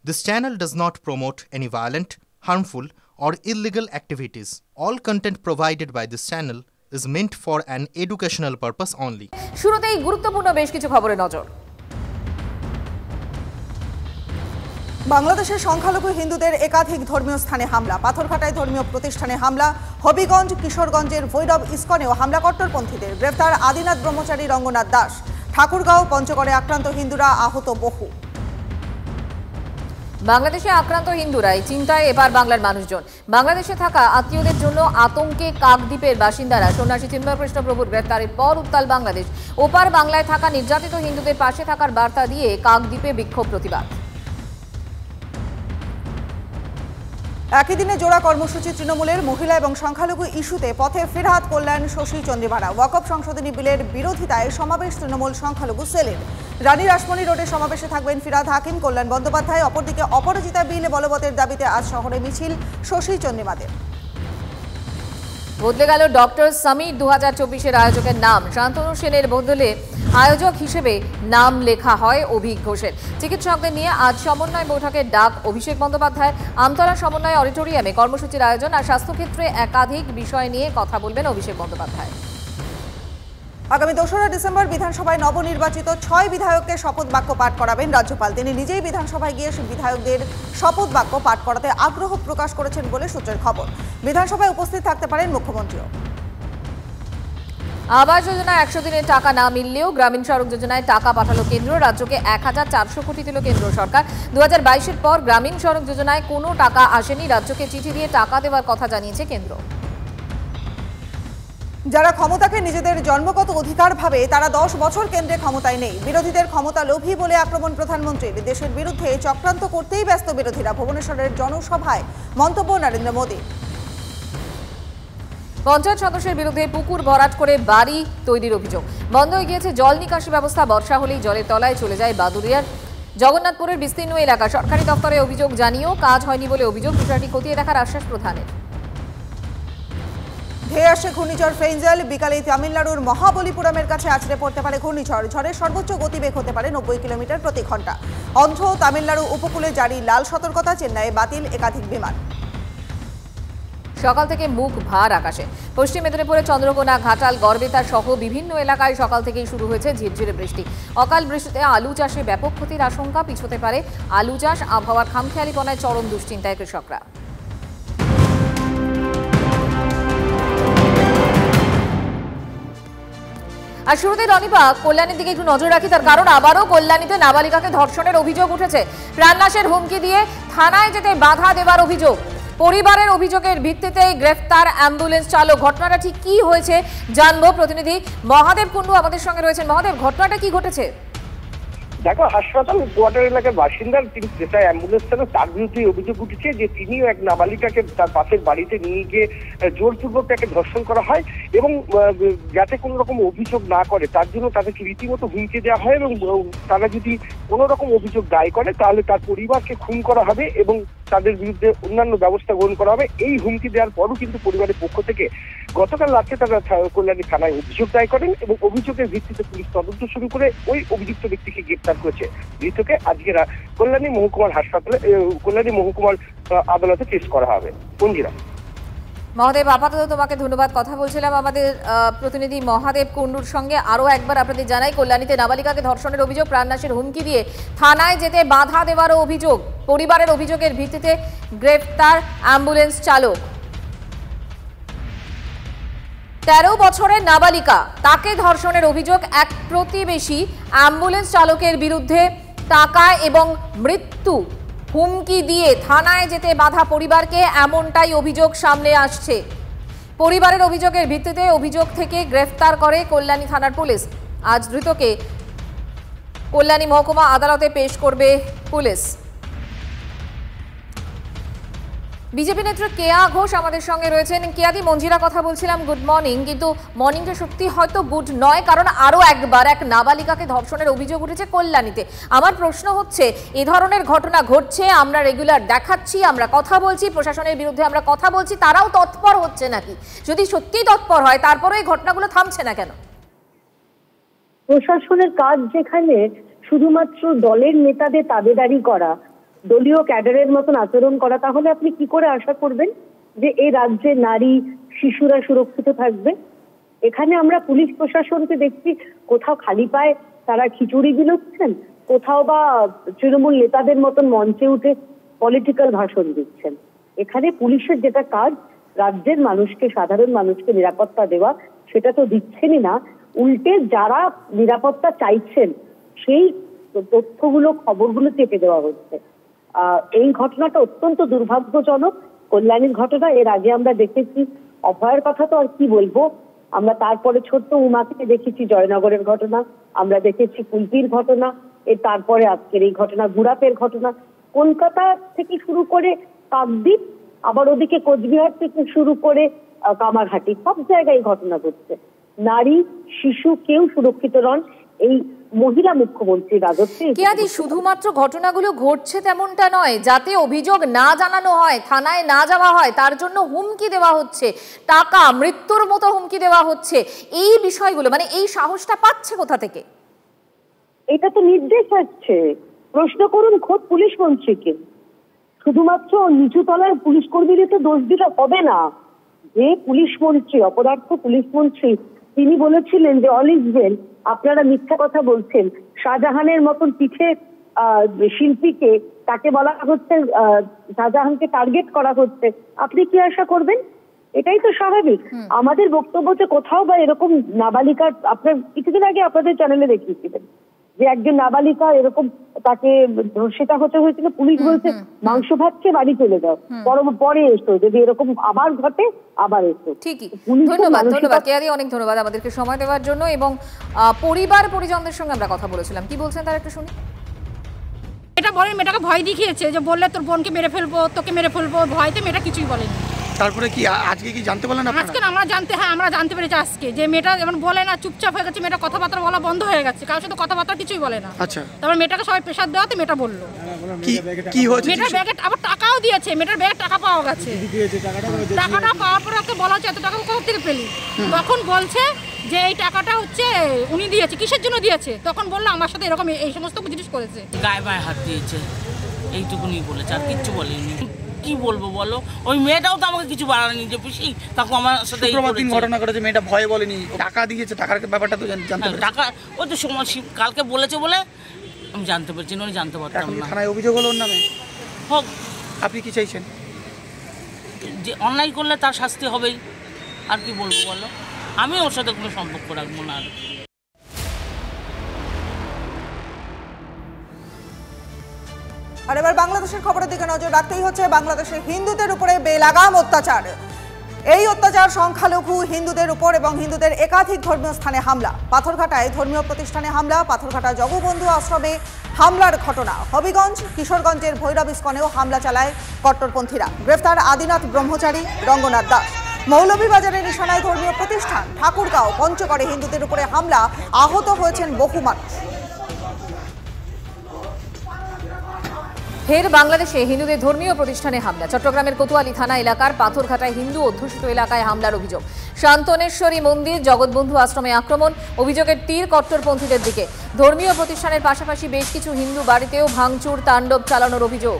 This channel does not promote any violent, harmful, or illegal activities. All content provided by this channel is meant for an educational purpose only. শুরুতেই গুরুত্বপূর্ণ বেশ কিছু খবরে নজর। বাংলাদেশের সংখ্যালঘু হিন্দুদের একাধিক ধর্মীয় স্থানে হামলা, পাথরঘাটায় ধর্মীয় প্রতিষ্ঠানে হামলা, হবিগঞ্জ কিশোরগঞ্জের ভৈরব ইস্কনেও হামলা কট্টরপন্থীদের, গ্রেফতার আদিনাথ ব্রহ্মচারী রঙ্গনাথ দাস, ঠাকুরগাঁও পঞ্চগড়ে আক্রান্ত হিন্দুরা, আহত বহু। বাংলাদেশে আক্রান্ত হিন্দুরাই চিন্তায় এবার বাংলার মানুষজন। বাংলাদেশে থাকা আত্মীয়দের জন্য আতঙ্কে কাকদ্বীপের বাসিন্দারা। সন্ন্যাসী চিন্ময়কৃষ্ণ প্রভুর গ্রেফতারের পর উত্তাল বাংলাদেশ। ওপার বাংলায় থাকা নির্যাতিত হিন্দুদের পাশে থাকার বার্তা দিয়ে কাকদ্বীপে বিক্ষোভ প্রতিবাদ। একই দিনে জোড়া কর্মসূচি তৃণমূলের, মহিলা এবং সংখ্যালঘু ইস্যুতে পথে ফেরহাদ করলেন শশী চন্দ্রিমারা। ওয়াকফ সংশোধনী বিলের বিরোধিতায় সমাবেশ তৃণমূল সংখ্যালঘু সেলের। রানী রাসমণি রোডে সমাবেশে থাকবেন ফিরহাদ হাকিম, কল্যাণ বন্দ্যোপাধ্যায়। অপরদিকে অপরাজিতা বিল বলবতের দাবিতে আজ শহরে মিছিল শশী চন্দ্রিমাদের। বদলে গেল ডক্টর সামিট 2024-এর আয়োজকের নাম। শান্তনু সেনের বদলে আয়োজক হিসেবে নাম লেখা হয় অভিক ঘোষের। চিকিৎসকদের নিয়ে আজ সমন্বয় বৈঠকের ডাক অভিষেক বন্দ্যোপাধ্যায়। আমতলা সমন্বয় অডিটোরিয়ামে কর্মসূচির আয়োজন। আর স্বাস্থ্যক্ষেত্রে একাধিক বিষয় নিয়ে কথা বলবেন অভিষেক বন্দ্যোপাধ্যায়। আগামী 2রা ডিসেম্বর বিধানসভায় নবনির্বাচিত 6 বিধায়ককে শপথ বাক্য পাঠ করাবেন রাজ্যপাল। তিনি নিজেই বিধানসভায় গিয়ে বিধায়কদের শপথ বাক্য পাঠ করাতে আগ্রহ প্রকাশ করেছেন বলে সূত্রের খবর। বিধানসভায় উপস্থিত থাকতে পারেন মুখ্যমন্ত্রীও। আবাস যোজনা 100 দিনের টাকা না মিললেও গ্রামীণ সড়ক যোজনায় টাকা পাঠালো কেন্দ্র। রাজ্যকে 1400 কোটি দিল কেন্দ্র সরকার। 2022-এর পর গ্রামীণ সড়ক যোজনায় কোনো টাকা আসেনি। রাজ্যকে চিঠি দিয়ে টাকা দেওয়ার কথা জানিয়েছে কেন্দ্র। যারা ক্ষমতাকে নিজেদের জন্মগত অধিকার ভাবে তারা 10 বছর কেন্দ্রে ক্ষমতায় নেই। বিরোধীদের ক্ষমতা লোভী বলে আক্রমণ প্রধানমন্ত্রীর। দেশের বিরুদ্ধে চক্রান্ত করতেই ব্যস্ত বিরোধীরা। ভুবনেশ্বরের জনসভায় মন্তব্য নরেন্দ্র মোদী। পঞ্চায়েত সদস্যের বিরুদ্ধে পুকুর ভরাট করে বাড়ি তৈরির অভিযোগ। বন্ধ হয়ে গিয়েছে জল নিকাশি ব্যবস্থা। বর্ষা হলেই জলের তলায় চলে যায় বাদুড়িয়ার জগন্নাথপুরের বিস্তীর্ণ এলাকা। সরকারি দপ্তরে অভিযোগ জানিয়েও কাজ হয়নি বলে অভিযোগ। বিষয়টি খতিয়ে দেখার আশ্বাস প্রধানের। ধেয়ে আসে ঘূর্ণিঝড় ফেঞ্জেল। বিকালে তামিলনাড়ুর মহাবলীপুরমের কাছে আছড়ে পড়তে পারে ঘূর্ণিঝড়। ঝড়ের সর্বোচ্চ গতিবেগ হতে পারে 90 কিলোমিটার প্রতি ঘন্টা। অন্ধ্র তামিলনাড়ু উপকূলে জারি লাল সতর্কতা। চেন্নাইয়ে বাতিল একাধিক বিমান। সকাল থেকে মুখ ভার আকাশে। পশ্চিম মেদিনীপুরে চন্দ্রকোনা, ঘাটাল, গড়বেতা সহ বিভিন্ন এলাকায় সকাল থেকেই শুরু হয়েছে ঝিরঝিরে বৃষ্টি। অকাল বৃষ্টিতে আলু চাষে ব্যাপক ক্ষতির আশঙ্কা। পিছোতে পারে আলু চাষ। আবহাওয়ার খামখেয়ালিপনায় চরম দুশ্চিন্তায় কৃষকরা। আর শুরুতে রনিপা কল্যাণীর দিকে একটু নজর রাখি। তার কারণ আবারও কল্যাণীতে নাবালিকাকে ধর্ষণের অভিযোগ উঠেছে। প্রাণনাশের হুমকি দিয়ে থানায় যেতে বাধা দেওয়ার অভিযোগ। পরিবারের অভিযোগের ভিত্তিতে গ্রেফতার অ্যাম্বুলেন্স চালক। ঘটনাটা ঠিক কি হয়েছে জানবো। প্রতিনিধি মহাদেব কুন্ডু আমাদের সঙ্গে রয়েছেন। মহাদেব, ঘটনাটা কি ঘটেছে? দেখো, হাসপাতাল কোয়ার্টার এলাকার বাসিন্দার তিনি যেটা অ্যাম্বুলেন্স চালক, তার বিরুদ্ধে অভিযোগ উঠেছে যে তিনিও এক নাবালিকাকে তার পাশের বাড়িতে নিয়ে গিয়ে জোরপূর্বক তাকে ধর্ষণ করা হয় এবং যাতে কোনো রকম অভিযোগ না করে তার জন্য তাদেরকে রীতিমতো হুমকি দেওয়া হয় এবং তারা যদি কোনো রকম অভিযোগ দায় করে তাহলে তার পরিবারকে খুন করা হবে এবং তাদের বিরুদ্ধে অন্যান্য ব্যবস্থা গ্রহণ করা হবে। এই হুমকি দেওয়ার পরও কিন্তু পরিবারের পক্ষ থেকে গতকাল রাতে তারা কল্যাণী থানায় অভিযোগ দায় করেন এবং অভিযোগের ভিত্তিতে পুলিশ তদন্ত শুরু করে ওই অভিযুক্ত ব্যক্তিকে গ্রেপ্তার করেছে। ধৃতকে আজকে কল্যাণী মহকুমার হাসপাতালে, কল্যাণী মহকুমার আদালতে পেশ করা হবে। পঞ্জিরা। মহাদেব, আপাতত তোমাকে ধন্যবাদ। কথা বলছিলাম আমাদের প্রতিনিধি মহাদেব কুন্ডুর সঙ্গে। আরও একবার আপনাদের জানাই, কল্যাণীতে নাবালিকাকে ধর্ষণের অভিযোগ, প্রাণনাশের হুমকি দিয়ে থানায় যেতে বাধা দেওয়ারও অভিযোগ। পরিবারের অভিযোগের ভিত্তিতে গ্রেফতার অ্যাম্বুলেন্স চালক। 13 বছরের নাবালিকা, তাকে ধর্ষণের অভিযোগ। এক প্রতিবেশী অ্যাম্বুলেন্স চালকের বিরুদ্ধে টাকা এবং মৃত্যু হুমকি দিয়ে থানায় যেতে বাধা পরিবারকে, এমনটাই অভিযোগ সামনে আসছে। পরিবারের অভিযোগের ভিত্তিতে অভিযোগ থেকে গ্রেফতার করে কল্যাণী থানার পুলিশ। আজ ধৃতকে কল্যাণী মহকুমা আদালতে পেশ করবে পুলিশ। বিজেপি নেত্রী কেয়া ঘোষ আমাদের সঙ্গে রয়েছেন। কেয়াদি, মঞ্জিরা কথা বলছিলাম, গুড মর্নিং। কিন্তু মর্নিংটা সত্যি হয়তো গুড নয়, কারণ আরও একবার এক নাবালিকাকে ধর্ষণের অভিযোগ উঠেছে কল্যাণীতে। আমার প্রশ্ন হচ্ছে, এ ধরনের ঘটনা ঘটছে, আমরা রেগুলার দেখাচ্ছি, আমরা কথা বলছি, প্রশাসনের বিরুদ্ধে আমরা কথা বলছি, তারাও তৎপর হচ্ছে নাকি? যদি সত্যিই তৎপর হয় তারপরে এই ঘটনাগুলো থামছে না কেন? প্রশাসনের কাজ যেখানে শুধুমাত্র দলের নেতাদের তাবেদারি করা, দলীয় ক্যাডারের মতন আচরণ করা, তাহলে আপনি কি করে আশা করবেন যে এই রাজ্যে নারী শিশুরা সুরক্ষিত থাকবে? এখানে আমরা পুলিশ প্রশাসনকে দেখছি কোথাও খালি পায়ে তারা খিচুড়ি বিলোচ্ছেন, কোথাও বা তৃণমূল নেতাদের মতন মঞ্চে উঠে পলিটিক্যাল ভাষণ দিচ্ছেন। এখানে পুলিশের যেটা কাজ, রাজ্যের মানুষকে, সাধারণ মানুষকে নিরাপত্তা দেওয়া, সেটা তো দিচ্ছেনই না, উল্টে যারা নিরাপত্তা চাইছেন সেই তথ্যগুলো, খবরগুলো চেপে দেওয়া হচ্ছে। এই ঘটনাটা অত্যন্ত দুর্ভাগ্যজনক। কল্যাণীর ঘটনা, এর আগে আমরা দেখেছি অভয়ের কথা তো আর কি বলবো, আমরা তারপরে ছোট্ট উমাকে দেখেছি, জয়নগরের ঘটনা, আমরা দেখেছি কুলপির ঘটনা, এর তারপরে আজকের এই ঘটনা, গুড়াপের ঘটনা। কলকাতা থেকে শুরু করে কাকদ্বীপ, আবার ওদিকে কোচবিহার থেকে শুরু করে কামারহাটি, সব জায়গায় ঘটনা ঘটছে। নারী শিশু কেউ সুরক্ষিত নন এই মহিলা মুখ্যমন্ত্রীর রাজত্বে। কেয়াদি, শুধুমাত্র ঘটনাগুলো ঘটছে তেমনটা নয়, যাতে অভিযোগ না জানানো হয়, থানায় না যাওয়া হয়, তার জন্য হুমকি দেওয়া হচ্ছে, টাকা, মৃত্যুর মতো হুমকি দেওয়া হচ্ছে। এই বিষয়গুলো মানে এই সাহসটা পাচ্ছে কোথা থেকে? এটা তো নির্দেশ আসছে, প্রশ্ন করুন খোদ পুলিশ মন্ত্রীকে। শুধুমাত্র নিচু তলার পুলিশ কর্মীদের তো দোষ দিলে হবে না। যে পুলিশ মন্ত্রী, অপদার্থ পুলিশ মন্ত্রী, তিনি বলেছিলেন যে অল ইজ ওয়েল, আপনারা মিথ্যা কথা বলছেন। শাহজাহানের মতন পিঠে শিল্পীকে, তাকে বলা হচ্ছে, শাহজাহানকে টার্গেট করা হচ্ছে, আপনি কি আশা করবেন? এটাই তো স্বাভাবিক। আমাদের বক্তব্য যে কোথাও বা এরকম নাবালিকার, আপনার কিছুদিন আগে আপনাদের চ্যানেলে দেখিয়েছিলেন যে একজন নাবালিকা এরকম তাকে ধর্ষিতা হতে হয়েছিল, পুলিশ বলছে মাংস ভাত খেয়ে বাড়ি চলে যাও, পরে এসো, যদি এরকম আবার ঘটে আবার এসো। ঠিকই, ধন্যবাদ ধন্যবাদ কেয়াদি, অনেক ধন্যবাদ আমাদেরকে সময় দেওয়ার জন্য। এবং পরিবার পরিজনদের সঙ্গে আমরা কথা বলেছিলাম, কি বলছেন তারা একটু শুনি। এটা বলেন, মেয়েটাকে ভয় দেখিয়েছে যে বললে তোর বোনকে মেরে ফেলবো, তোকে মেরে ফেলবো, ভয়তে মেয়েটা কিছুই বলেনি। তারপরে কি আজকে কি জানতে পারলেন আপনারা? আজকে আমরা জানতে পেরেছি আজকে যে মেয়েটা যেমন বলে না, চুপচাপ হয়ে গেছে, মেয়েটা কথাবার্তা বলা বন্ধ হয়ে গেছে, কারোর সাথে কথাবার্তা কিছুই বলে না। আচ্ছা, তারপর মেয়েটাকে সবাই প্রেশার দেওয়াতে মেয়েটা বললো। কি হয়েছে? মেয়েটার ব্যাগে আবার টাকাও দিয়েছে, মেয়েটার ব্যাগে টাকা পাওয়া গেছে। টাকাটা পাওয়ার পর ওকে বলা হচ্ছে এত টাকা কোথা থেকে পেলি? তখন বলছে যে এই টাকাটা হচ্ছে উনি দিয়েছে। কিসের জন্য দিয়েছে? তখন বললো আমার সাথে এরকম এই সমস্ত জিনিস করেছে, গায়ে বায়ে হাত দিয়েছে, এইটুকুনি বলেছে, আর কিচ্ছু বলেনি। কি বলবো বলো, ওই মেয়েটাও তো আমাকে কিছু বাড়ায়নি যে পিসি, তখন আমার সাথে ঘটনা করেছে, মেয়েটা ভয়ে বলেনি, টাকা দিয়েছে, টাকার ব্যাপারটা তো জানতে পেরেছি। টাকা ওই তো সময় কালকে বলেছে বলে আমি জানতে পেরেছি, নইলে জানতে পারতাম না। থানায় অভিযোগ হলো ওর নামে, হোক। আপনি কি চাইছেন? যে অন্যায় করলে তার শাস্তি হবেই, আর কি বলবো বলো, আমি ওর সাথে কোনো সম্পর্ক রাখবো না। আর এবার বাংলাদেশের খবরের দিকে নজর রাখতেই হচ্ছে। বাংলাদেশের হিন্দুদের উপরে বেলাগাম অত্যাচার, এই অত্যাচার সংখ্যালঘু হিন্দুদের উপর এবং হিন্দুদের একাধিক ধর্মীয় স্থানে হামলা। পাথরঘাটায় ধর্মীয় প্রতিষ্ঠানে হামলা, পাথরঘাটা জগবন্ধু আশ্রমে হামলার ঘটনা। হবিগঞ্জ, কিশোরগঞ্জের ভৈরব ইস্কনেও হামলা চালায় কট্টরপন্থীরা। গ্রেফতার আদিনাথ ব্রহ্মচারী, রঙ্গনাথ দাস। মৌলভীবাজারের নিশানায় ধর্মীয় প্রতিষ্ঠান। ঠাকুরগাঁও, পঞ্চগড়ে হিন্দুদের উপরে হামলা, আহত হয়েছেন বহু মানুষ। ফের বাংলাদেশে হিন্দুদের ধর্মীয় প্রতিষ্ঠানে হামলা। চট্টগ্রামের কোতোয়ালি থানা এলাকার পাথরঘাটায় হিন্দু অধ্যুষিত এলাকায় হামলার অভিযোগ। শান্তনেশ্বরী মন্দির, জগৎবন্ধু আশ্রমে আক্রমণ, অভিযোগের তীর কট্টরপন্থীদের দিকে। ধর্মীয় প্রতিষ্ঠানের পাশাপাশি বেশ কিছু হিন্দু বাড়িতেও ভাঙচুর, তাণ্ডব চালানোর অভিযোগ।